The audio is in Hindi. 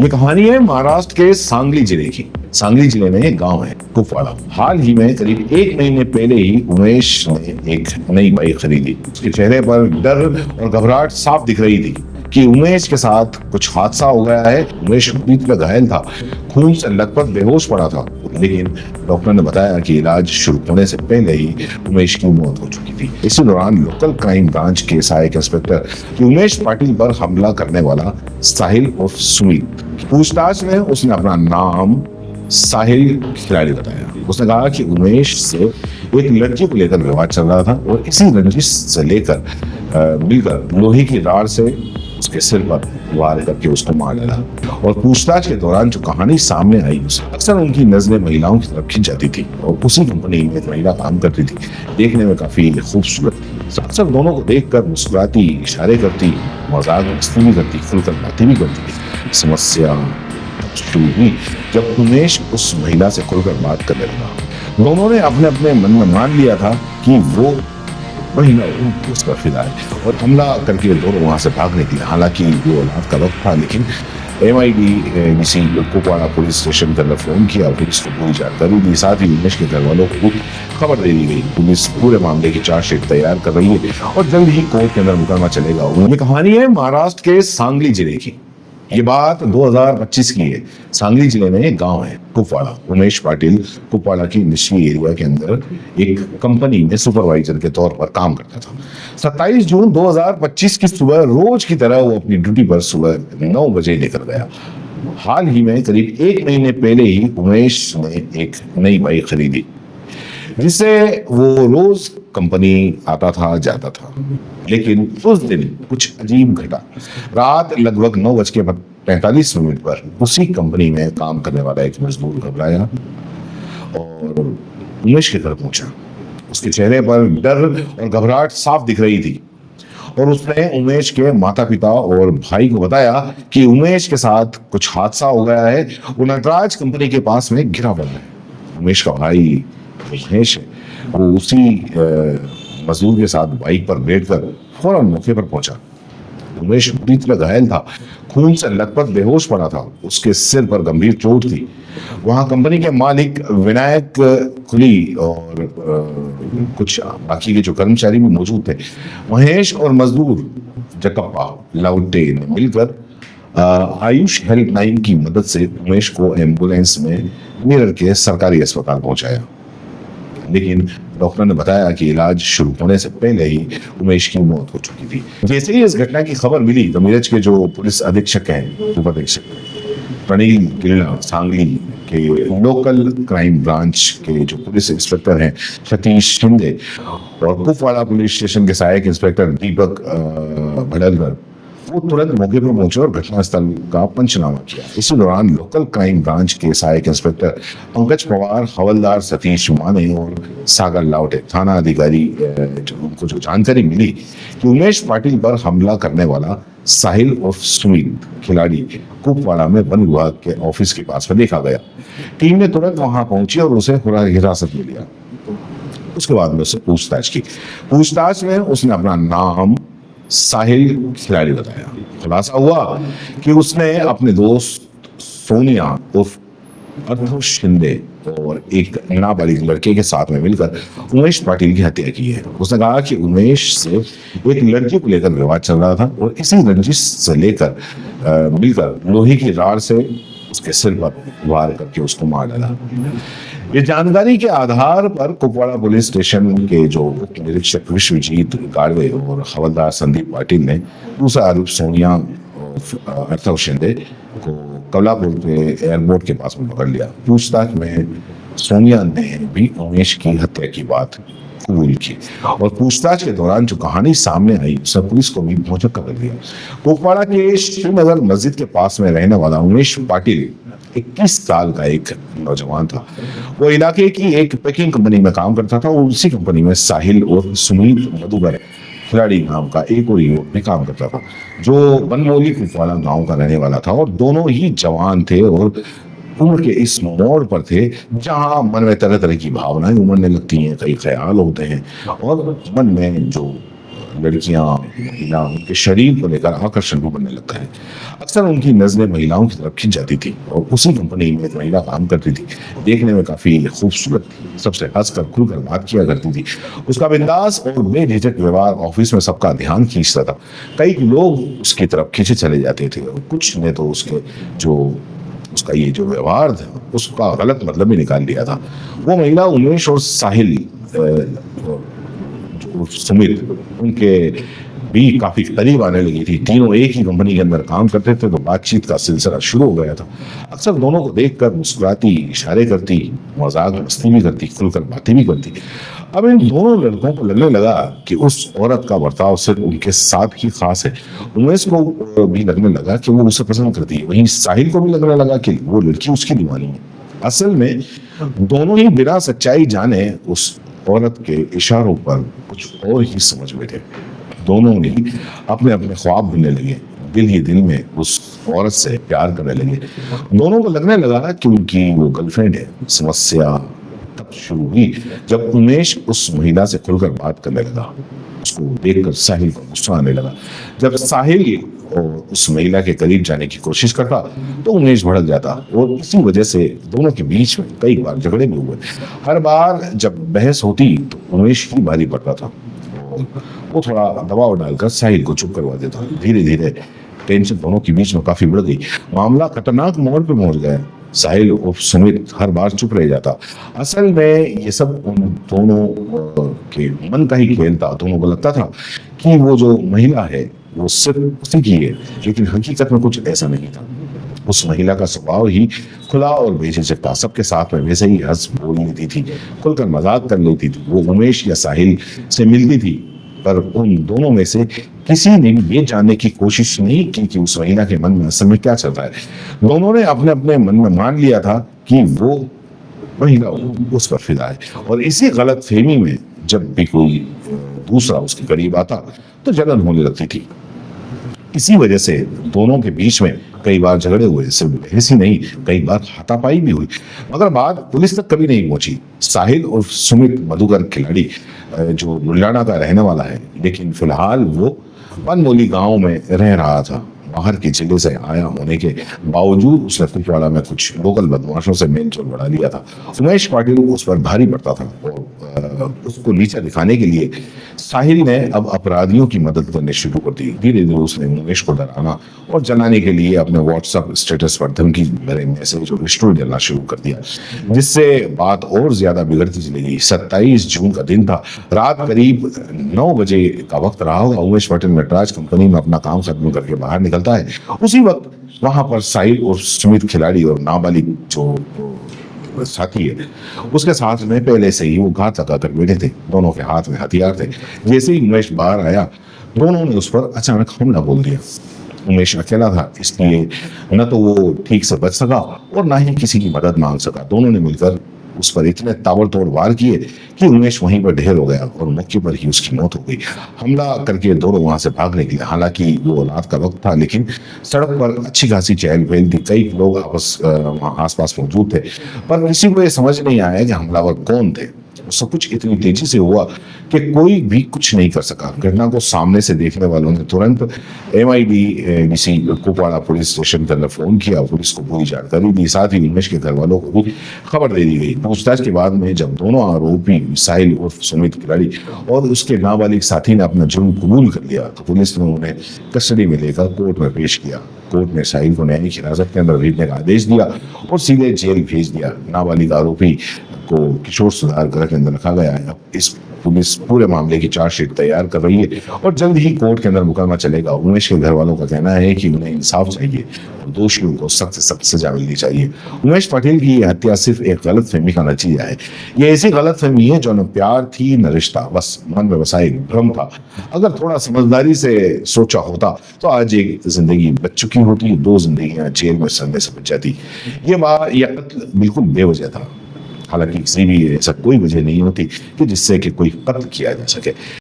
ये कहानी है महाराष्ट्र के सांगली जिले की। सांगली जिले में एक गांव है कुपवाड़ा। हाल ही में करीब एक महीने पहले ही उमेश ने एक नई बाइक खरीदी। उसके चेहरे पर डर और घबराहट साफ दिख रही थी कि उमेश के साथ कुछ हादसा हो गया है। उमेश बुरी तरह घायल था, खून से लथपथ बेहोश पड़ा था, लेकिन डॉक्टर ने बताया कि इलाज शुरू होने से पहले ही उमेश की मौत हो चुकी थी। इसी दौरान लोकल क्राइम ब्रांच के सहायक इंस्पेक्टर उमेश पाटिल पर हमला करने वाला साहिल उर्फ सुमित, पूछताछ में उसने अपना नाम साहिल खिलाड़ी बताया। उसने कहा कि उमेश से एक लड़की को लेकर विवाद चल रहा था और इसी रंजिश से लेकर मिलकर लोहे की राड से उसके सिर पर वार करके उसको मार डाला। और पूछताछ के दौरान जो कहानी सामने आई, अक्सर उनकी नजरें महिलाओं की तरफ खिंच जाती थी और उसी कंपनी में एक महिला काम करती थी, देखने में काफी खूबसूरत थी। अक्सर दोनों को देखकर मुस्कुराती, इशारे करती, मजाक मस्ती भी करती, खुलकर बातें भी करती। समस्या शुरू हुई जब उमेश उस महिला से खुलकर बात करने लगा। दोनों ने अपने अपने मन में मान लिया था कि वो महिला उस पर फिदा है और हमला करके दोनों वहां से भाग निकले। हालांकि वो रात का वक्त था, लेकिन MIDC कुपवाड़ा पुलिस स्टेशन के अंदर फोन किया, पुलिस को पूरी जानकारी दी, साथ ही उमेश के घर वालों को खबर दे दी गई। पुलिस पूरे मामले की चार्जशीट तैयार कर रही है और जल्द ही कोर्ट के अंदर मुकदमा चलेगा। ये कहानी है महाराष्ट्र के सांगली जिले की। ये बात 2025 की है। सांगली जिले में एक गांव है कुपवाड़ा। उमेश पाटिल कुपवाड़ा की निचली एरिया के अंदर एक कंपनी में सुपरवाइजर के तौर पर काम करता था। 27 जून 2025 की सुबह रोज की तरह वो अपनी ड्यूटी पर सुबह 9 बजे निकल गया। हाल ही में करीब एक महीने पहले ही उमेश ने एक नई बाइक खरीदी, जिससे वो रोज कंपनी आता था जाता था। लेकिन उस दिन कुछ अजीब घटा। रात लगभग 9:45 पर उसी कंपनी में काम करने वाला एक मजदूर घबराया और उमेश के घर पहुंचा। उसके चेहरे पर डर और घबराहट साफ दिख रही थी और उसने उमेश के माता पिता और भाई को बताया कि उमेश के साथ कुछ हादसा हो गया है, वो नटराज कंपनी के पास में गिरा पड़ा है। उमेश का भाई महेश है, वो उसी मजदूर के साथ बाइक पर बैठकर फौरन मौके पर पहुंचा। उमेश बुरी तरह घायल था, खून से लथपथ बेहोश पड़ा था, उसके सिर पर गंभीर चोट थी। वहां कंपनी के मालिक विनायक कुली और कुछ बाकी के जो कर्मचारी भी मौजूद थे। महेश और मजदूर जकप्पा लाउटे ने मिलकर आयुष हेल्पलाइन की मदद से उमेश को एम्बुलेंस में मिरर के सरकारी अस्पताल पहुंचाया, लेकिन डॉक्टर ने बताया कि इलाज शुरू होने से पहले ही उमेश की मौत हो चुकी थी। जैसे ही इस घटना की खबर मिली तो मेरठ के जो पुलिस अधीक्षक हैं, उपाधीक्षक प्रणील गिल्ला, सांगली के लोकल क्राइम ब्रांच के जो पुलिस इंस्पेक्टर हैं सतीश शिंदे और कुपवाड़ा पुलिस स्टेशन के सहायक इंस्पेक्टर दीपक भड़लकर, वो तुरंत मौके पर पहुंचे और घटनास्थल का पंचनामा किया। इसी दौरान लोकल क्राइम ब्रांच के सहायक इंस्पेक्टर पंकज पवार, हवलदार सतीश माने और सागर लाउटे थाना अधिकारी उनको जो जानकारी मिली कि उमेश पाटिल पर हमला करने वाला साहिल उर्फ सुमित खिलाड़ी कुपवाड़ा में वन विभाग के ऑफिस के पास में देखा गया। टीम ने तुरंत वहां पहुंची और उसे हिरासत में लिया। उसके बाद में उससे पूछताछ की। पूछताछ में उसने अपना नाम साहिल खिलाड़ी बताया। खुलासा हुआ कि उसने अपने दोस्त सोनिया उर्फ अर्थव शिंदे और एक नाबालिग लड़के के साथ में मिलकर उमेश पाटिल की हत्या की है। उसने कहा कि उमेश से एक लड़की को लेकर विवाद चल रहा था और इसी रंजिश से लेकर मिलकर लोहे की राड से उसके सिर पर वार करके उसको मार डाला। ये जानकारी के आधार पर कुपवाड़ा पुलिस स्टेशन के जो निरीक्षक विश्वजीत गाड़वे और हवलदार संदीप पाटिल ने दूसरा आरोप सोनिया अर्थव शिंदे को कमलापुर के एयरपोर्ट के पास में पकड़ लिया। पूछताछ में सोनिया ने भी उमेश की हत्या की बात कबूल की और पूछताछ के दौरान जो कहानी सामने आई उसने पुलिस को भी भौचक्का कर दिया। कुपवाड़ा के श्रीनगर मस्जिद के पास में रहने वाला उमेश पाटिल 21 साल का एक नौजवान था। वो इलाके की एक पैकिंग कंपनी में काम करता था और उसी कंपनी में साहिल और सुमित मधुकर खिलाड़ी नाम का एक और युवक में काम करता था, जो बनमोली कुपवाड़ा गांव का रहने वाला था। और दोनों ही जवान थे और उम्र के इस मोड़ पर थे जहां मन में तरह तरह की भावनाएं उमड़ने लगती हैं, कई ख्याल होते हैं और मन में जो लड़कियां, महिला उनके शरीर को लेकर आकर्षण भी बनने लगता है। अक्सर उनकी नजरें महिलाओं की तरफ खिंच जाती थी और उसी कंपनी में एक महिला काम करती थी। देखने में काफी खूबसूरत थी, सबसे हंसकर खुलकर बात किया करती थी। उसका बिंदास और बेझिझक व्यवहार ऑफिस में सबका ध्यान खींचता था। कई लोग उसकी तरफ खींचे चले जाते थे और कुछ ने तो उसका ये जो व्यवहार था उसका गलत मतलब ही निकाल लिया था। वो महिला उमेश और साहिल जो सुमित उनके भी काफी करीब आने लगी थी। तीनों एक ही कंपनी के अंदर काम करते थे तो बातचीत का सिलसिला शुरू हो गया था। अक्सर दोनों को देखकर मुस्कुराती, इशारे करती, मजाक मस्ती भी करती, खुलकर बातें भी करती। अब इन दोनों लड़कों को लगने लगा कि उस औरत का बर्ताव सिर्फ उनके साथ ही खास है। उमेश को भी लगने लगा कि वो उसे पसंद करती है, वहीं साहिल को भी लगने लगा कि वो लड़की उसकी दीवानी है। असल में दोनों ही बिना सच्चाई जाने उस औरत के इशारों पर कुछ और ही समझ बैठे। दोनों ने अपने अपने ख्वाब बुनने लगे, दिल ही दिल में उस औरत से प्यार करने लगे। दोनों को लगने लगा कि उनकी वो गर्लफ्रेंड है। समस्या तब शुरू हुई जब उमेश उस महिला से खुलकर बात करने लगा। उसको देखकर साहिल को गुस्सा आने लगा। जब साहिल उस महिला के करीब जाने की कोशिश करता तो उमेश भड़क जाता और इसी वजह से दोनों के बीच में कई बार झगड़े भी हुए। हर बार जब बहस होती तो उमेश ही भारी पड़ता था। वो थोड़ा दबाव डालकर साहिल को चुप करवा देता। धीरे धीरे टेंशन दोनों के बीच में काफी बढ़ गई। मामला खतरनाक मोड़ पे पहुंच गया। साहिल और सुमित हर बार चुप रह जाता। असल में ये सब उन दोनों के मन का ही खेल था। दोनों को लगता था कि वो जो महिला है वो सिर्फ उसी की है, लेकिन हकीकत में कुछ ऐसा नहीं था। उस महिला का स्वभाव ही खुला और बेझिझक था। सबके साथ में वैसे ही हंस बोल लेती थी, खुलकर मजाक कर लेती थी। वो उमेश या साहिल से मिलती थी, पर उन दोनों में से किसी ने भी ये जानने की कोशिश नहीं की कि उस महिला के मन में असल में क्या चल रहा है। दोनों ने अपने अपने मन में मान लिया था कि वो महिला उस पर फिदा है, और इसी गलत फहमी में जब भी कोई दूसरा उसके करीब आता तो जलन होने लगती थी। इसी वजह से दोनों के बीच में कई बार झगड़े हुए। सिर्फ बहस ही नहीं, कई बार हाथापाई भी हुई, मगर बात पुलिस तक कभी नहीं पहुंची। साहिल और सुमित मधुकर खिलाड़ी जो बुल्लाना का रहने वाला है, लेकिन फिलहाल वो वनमोली गांव में रह रहा था। बाहर के जिले से आया होने के बावजूद उसने कुपवाड़ा में कुछ लोकल बदमाशों से मेलजोल बढ़ा लिया था। उमेश पाटिल उस पर भारी पड़ता था और उसको नीचा दिखाने के लिए साहिल ने अब अपराधियों की मदद करनी शुरू कर दी। धीरे धीरे उसने उमेश को डराना और जलाने के लिए अपने व्हाट्सएप स्टेटस पर धमकी भरे मैसेज और स्टोरी डालना शुरू कर दिया, जिससे बात और ज्यादा बिगड़ती चली गई। 27 जून का दिन था। रात करीब 9 बजे का वक्त रहा होगा। उमेश पाटिल नटराज कंपनी में अपना काम खत्म करके बाहर निकलता है। उसी वक्त वहां पर साहिल और सुमित खिलाड़ी और नाबालिग जो साथी है उसके साथ में पहले से ही वो घात लगा कर बैठे थे। दोनों के हाथ में हथियार थे। जैसे ही उमेश बाहर आया, दोनों ने उस पर अचानक हमला बोल दिया। उमेश अकेला था, इसलिए न तो वो ठीक से बच सका और ना ही किसी की मदद मांग सका। दोनों ने मिलकर उस पर इतने ताबड़तोड़ वार किए कि उमेश वहीं पर ढेर हो गया और मौके पर ही उसकी मौत हो गई। हमला करके दोनों वहां से भाग निकले। हालांकि वो रात का वक्त था, लेकिन सड़क पर अच्छी खासी चहल पहल थी। कई लोग आसपास मौजूद थे, पर किसी को ये समझ नहीं आया कि हमलावर कौन थे। सब कुछ इतनी तेजी से हुआ कि कोई भी कुछ नहीं कर सका। घटना को सामने से देखने वालों ने तुरंत MIDVC कुपवाड़ा पुलिस स्टेशन के अंदर फोन किया। पुलिस को पूरी जानकारी दी, साथ ही उमेश के घर वालों को भी खबर दे दी गई। पूछताछ के बाद में जब दोनों आरोपी साहिल और सुमित खिलाड़ी और उसके नाबालिग साथी ने अपना जुर्म कबूल कर लिया तो पुलिस ने उन्हें कस्टडी में लेकर कोर्ट में पेश किया। कोर्ट ने साहिल को न्यायिक हिरासत के अंदर भेजने का आदेश दिया और सीधे जेल भेज दिया। नाबालिग आरोपी को किशोर सुधार गृह के अंदर रखा गया है। इस पुलिस पूरे मामले की चार्जशीट तैयार कर रही है और जल्द ही कोर्ट के अंदर मुकदमा चलेगा। उमेश के घर वालों का कहना है कि उन्हें इंसाफ चाहिए और दोषियों को सख्त से सख्त सजा मिलनी चाहिए। उमेश पटेल की यह हत्या सिर्फ एक गलत फहमी का नतीजा है। यह ऐसी गलत फहमी है जो न प्यार थी न रिश्ता, बस मन में बसा एक भ्रम था। अगर थोड़ा समझदारी से सोचा होता तो आज एक जिंदगी बच चुकी होती, 2 जिंदगियां जेल में सड़ने से बच जाती। यह कत्ल बिल्कुल बेवजह था। हालांकि किसी भी ऐसा कोई वजह नहीं होती कि जिससे कि कोई कत्ल किया जा सके।